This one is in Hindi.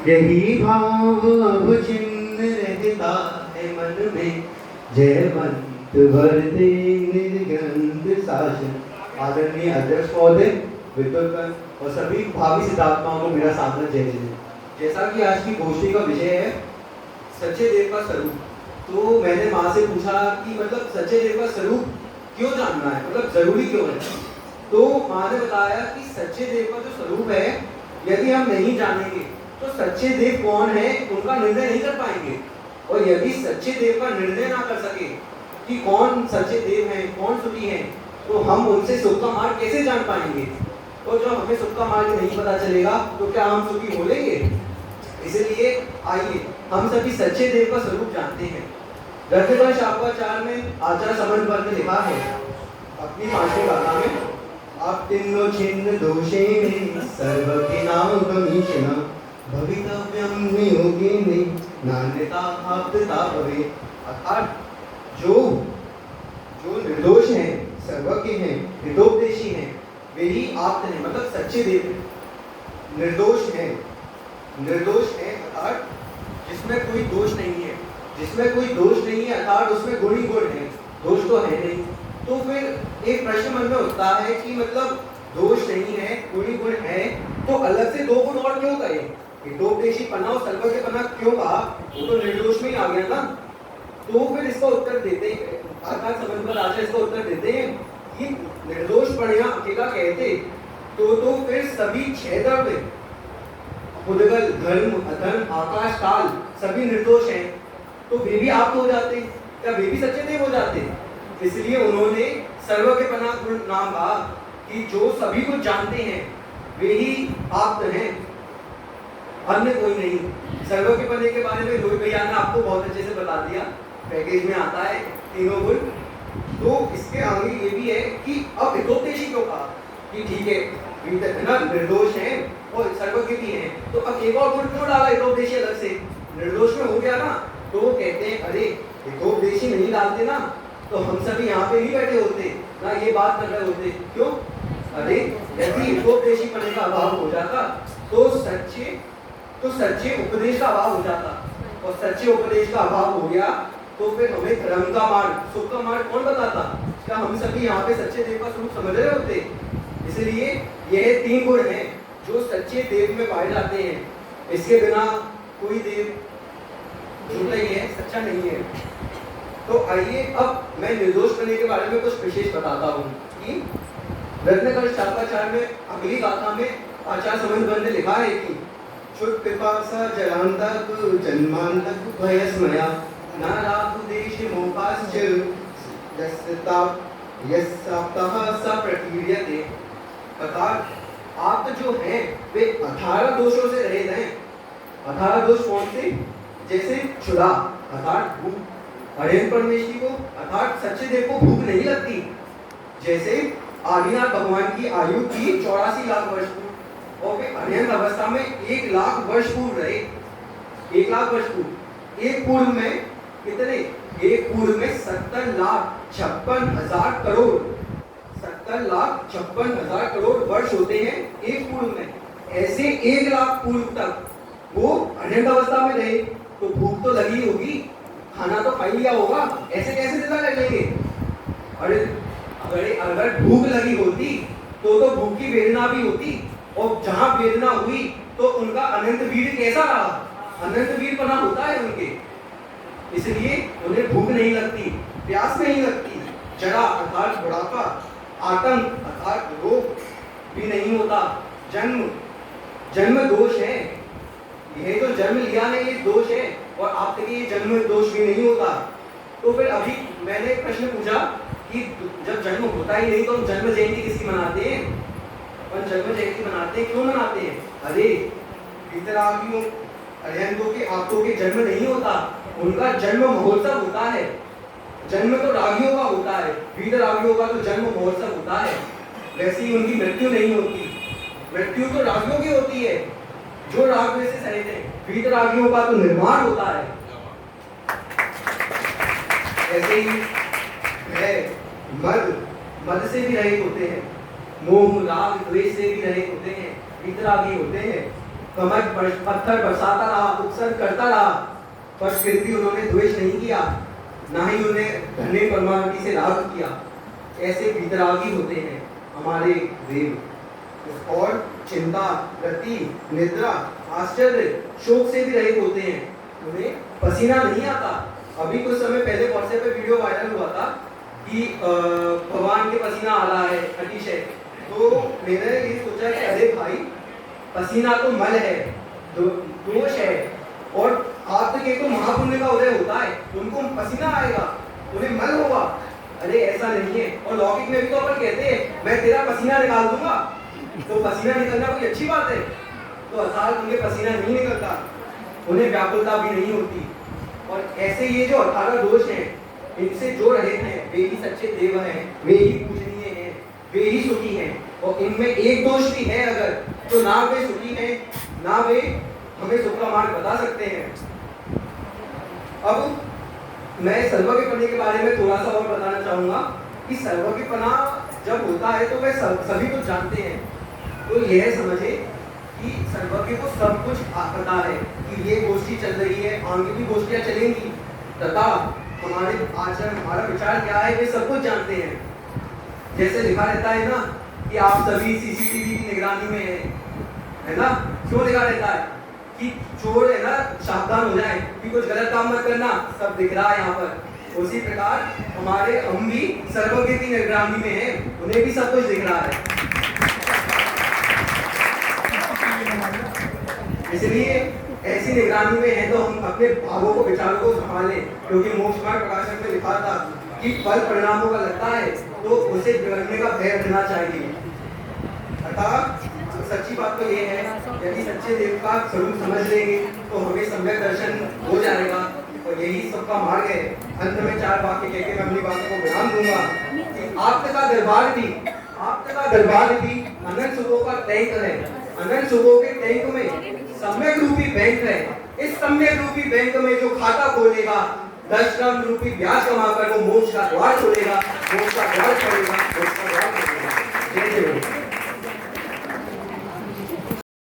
यही भाव अब चिन्ह रहता है मन में, जयवंत वरदे निर्ग्रंथ शासन। आदरणीय अध्यक्ष महोदय, विद्वत्गण और सभी भावी सिद्धात्माओं को मेरा सादर जय जय। जैसा कि आज की गोष्ठी का विषय है सच्चे देव का स्वरूप, तो मैंने माँ से पूछा कि मतलब सच्चे देव का स्वरूप क्यों जानना है, मतलब जरूरी क्यों है। तो माँ ने बताया कि सच्चे देव का जो स्वरूप है यदि हम नहीं जानेंगे तो सच्चे देव कौन है उनका निर्णय नहीं कर पाएंगे, और यदि सच्चे देव का निर्णय ना कर सके कि कौन सच्चे देव हैं कौन सुखी हैं, तो हम उनसे सुख का मार्ग कैसे जान पाएंगे। तो जब हमें सुख का मार्ग नहीं पता चलेगा तो क्या हम सुखी हो लेंगे। इसलिए आइए हम सभी सच्चे देव का स्वरूप जानते हैं। रत्नगढ़ शाखाचार में आचार्य समर्थ वर्ग ने लिखा है अपनी पांचवी गाथा में, आप तिन्नो छिन्न दोषे में सर्व के नाम गमीशना भवितव्यम नियोगे ने नान्यता आपदा भवे। अर्थात जो निर्दोष हैं, सर्वज्ञ हैं, हितोपदेशी हैं, वे ही आप्त हैं, मतलब सच्चे देव। निर्दोष है अर्थात जिसमें कोई दोष नहीं है, जिसमें कोई दोष नहीं है अर्थात उसमें गुण ही गुण है, दोष तो है नहीं। तो फिर एक प्रश्न मन में उठता है कि मतलब दोष नहीं है गुण ही गुण है, तो अलग से दो गुण और क्यों कहे, हितोपदेशी पना और सर्वज्ञ पना क्यों कहा, वो तो निर्दोष में ही आ गया ना। तो फिर इसका उत्तर देते हैं अर्थात समझकर आचार्य इसका उत्तर देते हैं कि निर्दोष पढ़िया अकेला कहते तो फिर सभी छह द्रव्य उदगल धर्म अधर्म आकाश काल सभी निर्दोष हैं, तो वे भी आप हो जाते, क्या वे भी सच्चे देव हो जाते। इसलिए उन्होंने सर्वज्ञपना गुण नाम कहा कि जो सभी कुछ जानते हैं वे ही आप्त हैं, अन्य कोई नहीं। सर्वज्ञपने के बारे में रोहित भैया ने आपको बहुत अच्छे से बता दिया, पैकेज में आता है तीनों गुण। तो इसके आगे ये भी है कि अब हितोपदेशी क्यों कहा कि ठीक है ना, निर्दोष हैं और सर्वज्ञ भी हैं, तो अब एक और गुण क्यों डाला हितोपदेशी अलग से, निर्दोष में हो गया ना। तो वो कहते हैं अरे हितोपदेशी नहीं डालते ना तो हम सभी यहाँ पे नहीं बैठे होते ना, ये बात कर रहे होते। क्यों, अरे यदि हितोपदेशी पढ़ने का अभाव हो जाता तो सच्चे उपदेश का अभाव हो जाता, और सच्चे उपदेश का अभाव हो गया तो फिर हमें धर्म का मार्ग सुख का मार्ग कौन बताता। क्या हम सभी यहाँ पे सच्चे देव का स्वरूप समझ रहे होते। इसलिए यह तीन गुण हैं जो सच्चे देव में पाए जाते हैं, इसके बिना कोई देव झूठा ही है, सच्चा नहीं है। तो आइए अब मैं निर्दोष करने के बारे में कुछ विशेष बताता हूँ कि रत्नगढ़ शाखाचार में अगली गाथा में आचार्य समर्थ वर्ग ने लिखा है कि क्षुत् पिपासा जलांतक जन्मांतक भयस्मया नारातु देश मोहाश्च यस्ताप्तः स प्रकीर्यते। अर्थात आप जो हैं वे 18 दोषों से रहित हैं। 18 दोष कौन से, जैसे क्षुधा अर्थात भूख, हरेन परमेश्वरी को अर्थात सच्चे देव को भूख नहीं लगती, जैसे आदिनाथ भगवान की आयु थी 84 लाख वर्ष पूर्व और वे अनंत अवस्था में 1 लाख वर्ष पूर्व रहे। 1 लाख वर्ष पूर्व, एक पूर्व में कितने, एक पूर्व में 70,56,000 करोड़, 70,56,000 करोड़ वर्ष होते हैं एक पूर्व में। ऐसे 1 लाख पूर्व तक वो अनंत अवस्था में रहे, तो भूख तो लगी होगी, खाना तो खा लिया होगा, ऐसे कैसे जिंदा कर लेंगे। अगर भूख लगी होती तो भूख की वेदना भी होती, और जहां वेदना हुई तो उनका अनंत वीर कैसा रहा, अनंत वीर बना होता है उनके। इसलिए उन्हें भूख नहीं लगती, प्यास नहीं लगती, जरा अर्थात बुढ़ापा, आतंक अर्थात रोग भी नहीं होता, जन्म दोष है, यह जो जन्म लिया है ये दोष है, और आप तक ये जन्म दोष भी नहीं होता। तो फिर अभी मैंने एक प्रश्न पूछा कि जब जन्म होता ही नहीं तो हम जन्म जयंती किसकी मनाते हैं, और जन्म जयंती मनाते हैं, क्यों मनाते हैं। अरे वितरागियों अरिहंतों के आपको के जन्म नहीं होता, उनका जन्म महोत्सव होता है। जन्म तो रागियों का होता है, वीतरागियों का तो जन्म महोत्सव होता है, वैसे ही उनकी मृत्यु नहीं होती। मृत्यु तो रागियों की होती है जो राग में से सहित है, वीतरागियों का तो निर्माण होता है। ऐसे ही है मद से भी रहित होते हैं, मोह राग द्वेष से भी रहित होते हैं, वीतरागी होते हैं। पत्थर बरसाता रहा, उपसर्ग करता रहा, पर फिर भी उन्होंने द्वेष नहीं किया, ना ही उन्हें धन्य परमावृत्ति से लाभ किया। ऐसे वितरागी होते हैं हमारे देव। और चिंता, गति, निद्रा, आश्चर्य, शोक से भी रहित होते हैं, उन्हें पसीना नहीं आता। अभी कुछ समय पहले व्हाट्सएप पे वीडियो वायरल हुआ था कि भगवान के पसीना आ रहा है अतिशय, तो मैंने ये सोचा कि अरे भाई, पसीना तो मल है, दोष है, और आप तक तो महापुण्य का उदय होता है, उनको पसीना आएगा, उन्हें मल होगा। अरे ऐसा नहीं है। और लौकिक में भी तो अपन कहते हैं मैं तेरा पसीना निकाल दूंगा, तो पसीना निकलना कोई अच्छी बात है? तो अर्थात उनके पसीना नहीं निकलता, उन्हें व्याकुलता भी नहीं होती। और ऐसे ये जो 18 दोष हैं, इनसे जो रहित हैं, वे ही सच्चे देव हैं, वे ही पूजनीय हैं, वे ही सुखी हैं। और इनमें एक दोष भी है अगर, तो ना वे सुखी हैं, ना वे हमें सुख का मार्ग बता सकते हैं। अब मैं सर्वज्ञपना के बारे में थोड़ा सा और बताना चाहूंगा कि सर्वज्ञपना जब होता है तो वह सभी कुछ जानते हैं। तो यह समझे कि सर्वज्ञ को सब कुछ पता है कि ये गोष्ठी चल रही है, आगे भी गोष्ठियां चलेंगी, तथा हमारे आचरण, हमारा विचार क्या है, वे सब कुछ जानते हैं। जैसे लिखा रहता है ना कि आप सभी सीसीटीवी की निगरानी में है ना? क्यों लिखा रहता है? कि चोर है ना सावधान हो जाए कि कुछ गलत काम मत करना, सब दिख रहा है यहाँ पर। उसी प्रकार हमारे हम भी सर्वज्ञ की निगरानी में हैं, उन्हें भी सब कुछ दिख रहा है। इसलिए ऐसी निगरानी में है तो हम अपने भावों को, विचारों को संभालें, क्योंकि मोक्ष मार्ग प्रकाशक में लिखा था कि फल परिणामों का लगता है तो उसे बिगड़ने का भय रखना चाहिए। अर्थात सच्ची बात तो ये है, यदि सच्चे देव का स्वरूप समझ लेंगे तो हमें सम्यक दर्शन हो जाएगा, और यही सबका मार्ग है। अंत में 4 वाक्य कहकर मैं अपनी बातों को विराम दूंगा कि आपका दरबार भी अनंत सुखों का टैंक है। अनंत सुखों के टैंक में सम्यक रूपी बैंक है। इस सम्यक रूपी बैंक में जो खाता खोलेगा, 10 क्रम रूपी ब्याज कमाकर वो मोक्ष का द्वार